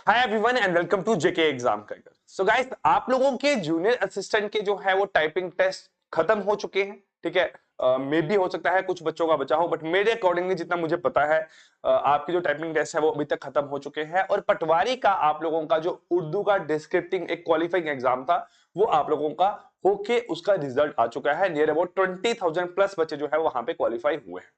Hi everyone and welcome to JK exam career. So guys, आप लोगों के junior assistant के जो है वो टाइपिंग टेस्ट खत्म हो चुके हैं। ठीक है, मे भी हो सकता है कुछ बच्चों का बचा हो, बट मेरे अकॉर्डिंगली जितना मुझे पता है आपके जो टाइपिंग टेस्ट है वो अभी तक खत्म हो चुके हैं। और पटवारी का आप लोगों का जो उर्दू का डिस्क्रिप्टिंग एक क्वालिफाइंग एग्जाम था वो आप लोगों का होके उसका रिजल्ट आ चुका है। नियर अबाउट 20,000 प्लस बच्चे जो है वहां पे क्वालिफाई हुए हैं।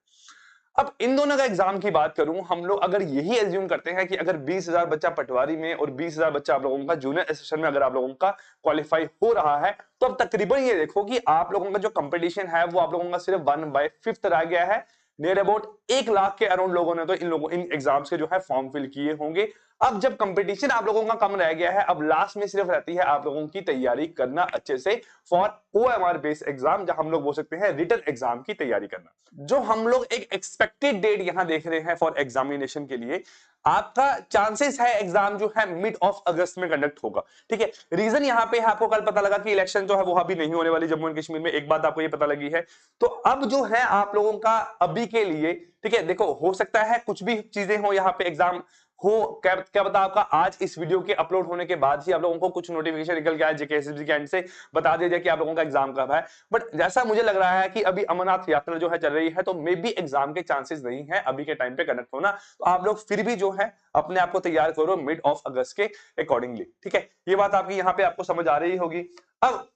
अब इन दोनों का एग्जाम की बात करूं, हम लोग अगर यही एज्यूम करते हैं कि अगर 20,000 बच्चा पटवारी में और 20,000 बच्चा आप लोगों का जूनियर असिस्टेंट में अगर आप लोगों का क्वालिफाई हो रहा है, तो अब तकरीबन ये देखो कि आप लोगों का जो कंपटीशन है वो आप लोगों का सिर्फ 1/5 रह गया है। नियर अबाउट 1 लाख के अराउंड लोगों ने तो इन एग्जाम्स के जो है फॉर्म फिल किए होंगे। अब जब कंपटीशन आप लोगों का कम रह गया है, अब लास्ट में सिर्फ रहती है आप लोगों की तैयारी करना अच्छे से फॉर OMR बेस्ड एग्जाम, जहां हम लोग बोल सकते हैं रिटन एग्जाम की तैयारी करना। जो हम लोग एक एक्सपेक्टेड डेट यहां देख रहे हैं फॉर एग्जामिनेशन के लिए, आपका चांसेस है एग्जाम जो है मिड ऑफ अगस्त में कंडक्ट होगा। ठीक है, रीजन यहां पे आपको कल पता लगा कि इलेक्शन जो है वो अभी नहीं होने वाली जम्मू एंड कश्मीर में, एक बात आपको ये पता लगी है। तो अब जो है आप लोगों का अभी के लिए, ठीक है, देखो हो सकता है कुछ भी चीजें हो यहाँ पे एग्जाम हो, क्या क्या पता आपका आज इस वीडियो के अपलोड होने के बाद ही आप लोगों को कुछ नोटिफिकेशन निकल के आए जेकेएसएसबी के एंड से बता दिया जाए कि आप लोगों का एग्जाम कब है। बट जैसा मुझे लग रहा है कि अभी अमरनाथ यात्रा जो है चल रही है, तो मे बी एग्जाम के चांसेस नहीं है अभी के टाइम पे कंडक्ट होना। तो आप लोग फिर भी जो है अपने आप को तैयार करो मिड ऑफ अगस्त के अकॉर्डिंगली। ठीक है, ये बात आपकी यहाँ पे आपको समझ आ रही होगी। अब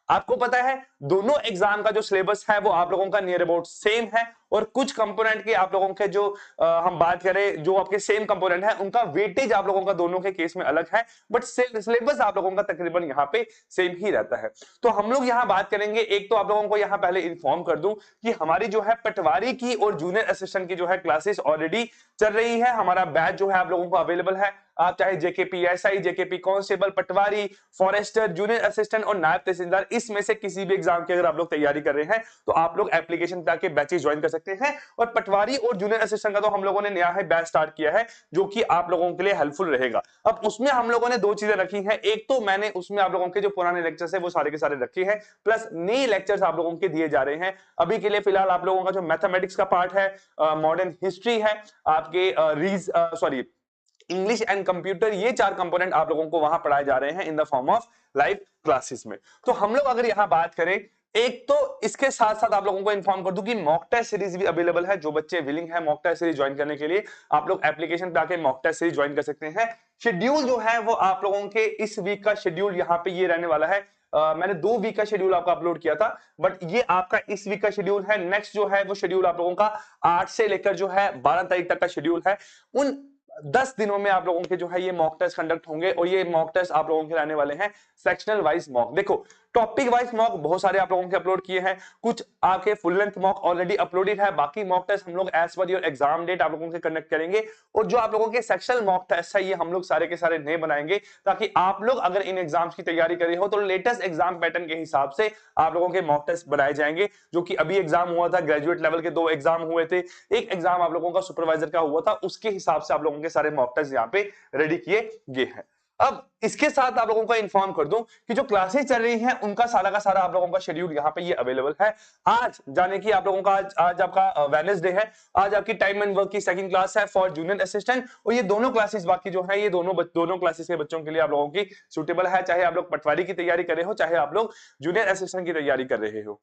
आपको पता है दोनों एग्जाम का जो सिलेबस है वो आप लोगों का नियर अबाउट सेम है, और कुछ कंपोनेंट के आप लोगों के जो हम बात करें जो आपके सेम कंपोनेंट है उनका वेटेज आप लोगों का दोनों के केस में अलग है, बट सिलेबस आप लोगों का तकरीबन यहाँ पे सेम ही रहता है। तो हम लोग यहाँ बात करेंगे, एक तो आप लोगों को यहाँ पहले इन्फॉर्म कर दूं कि हमारी जो है पटवारी की और जूनियर असिस्टेंट की जो है क्लासेस ऑलरेडी चल रही है। हमारा बैच जो है आप लोगों को अवेलेबल है। आप चाहे जेकेपी एसआई, जेकेपी कांस्टेबल, पटवारी, फॉरेस्टर, जूनियर असिस्टेंट और नायब तहसीलदार, इसमें से किसी भी एग्जाम की अगर आप लोग तैयारी कर रहे हैं तो आप लोग एप्लीकेशन जाके बैचेस ज्वाइन कर सकते हैं। और पटवारी और जूनियर असिस्टेंट का तो हम लोगों ने नया है बैच स्टार्ट किया है जो कि आप लोगों के लिए हेल्पफुल रहेगा। अब उसमें हम लोगों ने दो चीजें रखी हैं, एक तो मैंने उसमें आप लोगों के जो पुराने लेक्चर्स है वो सारे के सारे रखे हैं, प्लस नए लेक्चर्स आप लोगों के दिए जा रहे हैं। अभी के लिए फिलहाल आप लोगों का जो मैथमेटिक्स का पार्ट है, मॉडर्न हिस्ट्री है, आपके सॉरी इंग्लिश एंड कंप्यूटर, ये चार कंपोनेंट आप लोगों को वहां पढ़ाए जा रहे हैं in the form of live classes में। तो हम लोग अगर यहां बात करें, एक तो इसके साथ साथ आप लोगों को इन्फॉर्म कर दूं कि मॉक टेस्ट सीरीज भी अवेलेबल है। जो बच्चे विलिंग है मॉक टेस्ट सीरीज ज्वाइन करने के लिए, आप लोग एप्लीकेशन पे आके मॉक टेस्ट सीरीज ज्वाइन कर सकते हैं। शेड्यूल जो है वो आप लोगों के इस वीक का शेड्यूल यहाँ पे ये रहने वाला है। मैंने 2 वीक का शेड्यूल आपको अपलोड किया था, बट ये आपका इस वीक का शेड्यूल है। नेक्स्ट जो है वो शेड्यूल आप लोगों का 8 से लेकर जो है 12 तारीख तक का शेड्यूल है। उन 10 दिनों में आप लोगों के जो है ये मॉक टेस्ट कंडक्ट होंगे, और ये मॉक टेस्ट आप लोगों के रहने वाले हैं सेक्शनल वाइज मॉक। देखो टॉपिक वाइज मॉक बहुत सारे आप लोगों के अपलोड किए हैं, कुछ आपके full length mock already uploaded है, बाकी मॉक टेस्ट हम लोग as per your exam date आप लोगों के कंडक्ट करेंगे। और जो आप लोगों के सेक्शनल मॉक टेस्ट है ये हम लोग सारे के सारे नए बनाएंगे, ताकि आप लोग अगर इन एग्जाम्स की तैयारी कर रहे हो तो लेटेस्ट एग्जाम पैटर्न के हिसाब से आप लोगों के मॉक टेस्ट बनाए जाएंगे। जो कि अभी एग्जाम हुआ था, ग्रेजुएट लेवल के 2 एग्जाम हुए थे, एक एग्जाम आप लोगों का सुपरवाइजर का हुआ था, उसके हिसाब से आप लोगों के सारे मॉक टेस्ट यहाँ पे रेडी किए गए हैं। अब इसके साथ आप लोगों को इन्फॉर्म कर दूं कि जो क्लासेस चल रही हैं उनका सारा का सारा आप लोगों का शेड्यूल यहाँ पे ये अवेलेबल है। आज जाने की आप लोगों का आज आपका वेडनेसडे है, आज आपकी टाइम एंड वर्क की सेकंड क्लास है फॉर जूनियर असिस्टेंट, और ये दोनों क्लासेस बाकी जो है ये दोनों क्लासेस के बच्चों के लिए आप लोगों की सुटेबल है, चाहे आप लोग पटवारी की तैयारी कर रहे हो, चाहे आप लोग जूनियर असिस्टेंट की तैयारी कर रहे हो।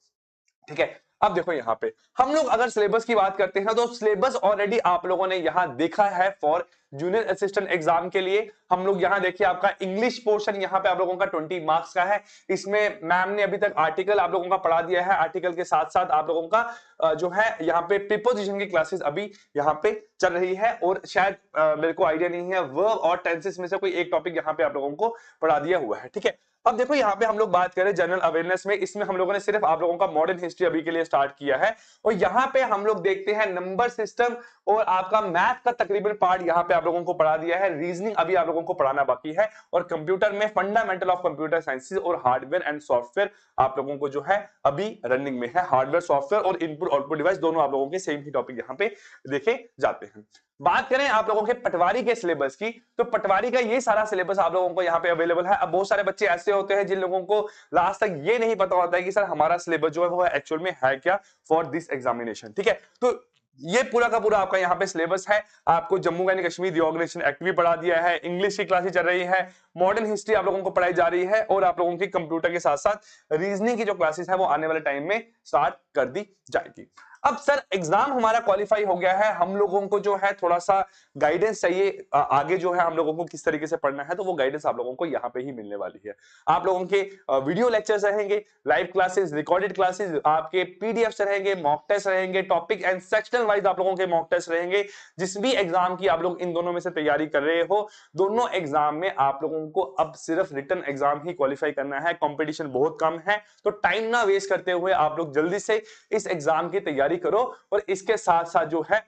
ठीक है, अब देखो यहाँ पे हम लोग अगर सिलेबस की बात करते हैं तो सिलेबस ऑलरेडी आप लोगों ने यहाँ देखा है फॉर जूनियर असिस्टेंट एग्जाम के लिए। हम लोग यहाँ देखिए आपका इंग्लिश पोर्शन यहाँ पे आप लोगों का 20 मार्क्स का है। इसमें मैम ने अभी तक आर्टिकल आप लोगों का पढ़ा दिया है, आर्टिकल के साथ साथ आप लोगों का जो है यहाँ पे प्रीपोजिशन की क्लासेस अभी यहाँ पे चल रही है, और शायद मेरे को आइडिया नहीं है वर्ब और टेंसेस में से कोई एक टॉपिक यहाँ पे आप लोगों को पढ़ा दिया हुआ है। ठीक है, अब देखो यहाँ पे हम लोग बात करें जनरल अवेयरनेस में, इसमें हम लोगों ने सिर्फ आप लोगों का मॉडर्न हिस्ट्री अभी के लिए स्टार्ट किया है, और यहाँ पे हम लोग देखते हैं नंबर सिस्टम और आपका मैथ का तकरीबन पार्ट यहाँ पे आप लोगों को पढ़ा दिया है। रीजनिंग अभी आप लोगों को पढ़ाना बाकी है, और कंप्यूटर में फंडामेंटल ऑफ कंप्यूटर साइंसेज और हार्डवेयर एंड सॉफ्टवेयर आप लोगों को जो है अभी रनिंग में है। हार्डवेयर, सॉफ्टवेयर और इनपुट आउटपुट डिवाइस दोनों आप लोगों के सेम ही टॉपिक यहाँ पे देखे जाते हैं। बात करें आप लोगों के पटवारी के सिलेबस की, तो पटवारी का ये सारा सिलेबस आप लोगों को यहाँ पे अवेलेबल है। अब बहुत सारे बच्चे ऐसे होते हैं जिन लोगों को लास्ट तक ये नहीं पता होता है कि सर हमारा सिलेबस जो है वो एक्चुअल में है क्या फॉर दिस एग्जामिनेशन। ठीक है, तो ये पूरा का पूरा आपका यहाँ पे सिलेबस है। आपको Jammu and Kashmir reorganisation act भी पढ़ा दिया है, इंग्लिश की क्लासेस चल रही है, मॉडर्न हिस्ट्री आप लोगों को पढ़ाई जा रही है, और आप लोगों की कंप्यूटर के साथ साथ रीजनिंग की जो क्लासेस है वो आने वाले टाइम में स्टार्ट कर दी जाएगी। अब सर एग्जाम हमारा क्वालिफाई हो गया है, हम लोगों को जो है थोड़ा सा गाइडेंस चाहिए आगे जो है हम लोगों को किस तरीके से पढ़ना है, तो वो गाइडेंस आप लोगों को यहाँ पे ही मिलने वाली है। आप लोगों के वीडियो लेक्चर्स रहेंगे, लाइव क्लासेस, रिकॉर्डेड क्लासेस, आपके पीडीएफ रहेंगे, मॉक टेस्ट रहेंगे, टॉपिक एंड सेक्शनल वाइज आप लोगों के मॉक टेस्ट रहेंगे। जिस भी एग्जाम की आप लोग इन दोनों में से तैयारी कर रहे हो, दोनों एग्जाम में आप लोगों को अब सिर्फ रिटन एग्जाम ही क्वालिफाई करना है, कंपटीशन बहुत कम है, तो टाइम ना वेस्ट करते हुए आप लोग जल्दी से इस एग्जाम की तैयारी करो, और इसके साथ साथ जो है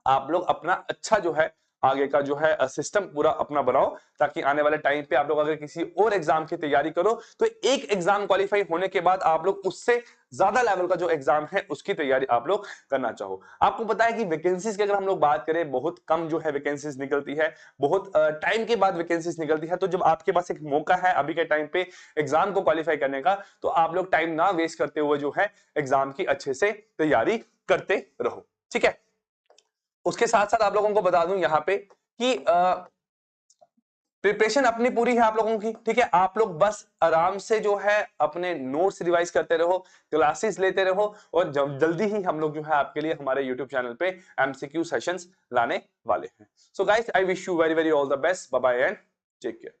आप लोग अपना अच्छा जो है आगे का जो है सिस्टम पूरा अपना बनाओ, ताकि आने वाले टाइम पे आप लोग अगर किसी और एग्जाम की तैयारी करो तो एक एग्जाम क्वालिफाई होने के बाद आप लोग उससे ज्यादा लेवल का जो एग्जाम है उसकी तैयारी आप लोग करना चाहो। आपको पता है कि वैकेंसीज की अगर हम लोग बात करें, बहुत कम जो है वैकेंसीज निकलती है, बहुत टाइम के बाद वैकेंसीज निकलती है। तो जब आपके पास एक मौका है अभी के टाइम पे एग्जाम को क्वालिफाई करने का, तो आप लोग टाइम ना वेस्ट करते हुए जो है एग्जाम की अच्छे से तैयारी करते रहो, ठीक है। उसके साथ साथ आप लोगों को बता दूं यहाँ पे कि प्रिपरेशन अपनी पूरी है आप लोगों की, ठीक है। आप लोग बस आराम से जो है अपने नोट्स रिवाइज करते रहो, क्लासेस लेते रहो, और जल्दी ही हम लोग जो है आपके लिए हमारे यूट्यूब चैनल पे एमसीक्यू सेशंस लाने वाले हैं। So guys, I wish you very very all the best, bye bye and take care.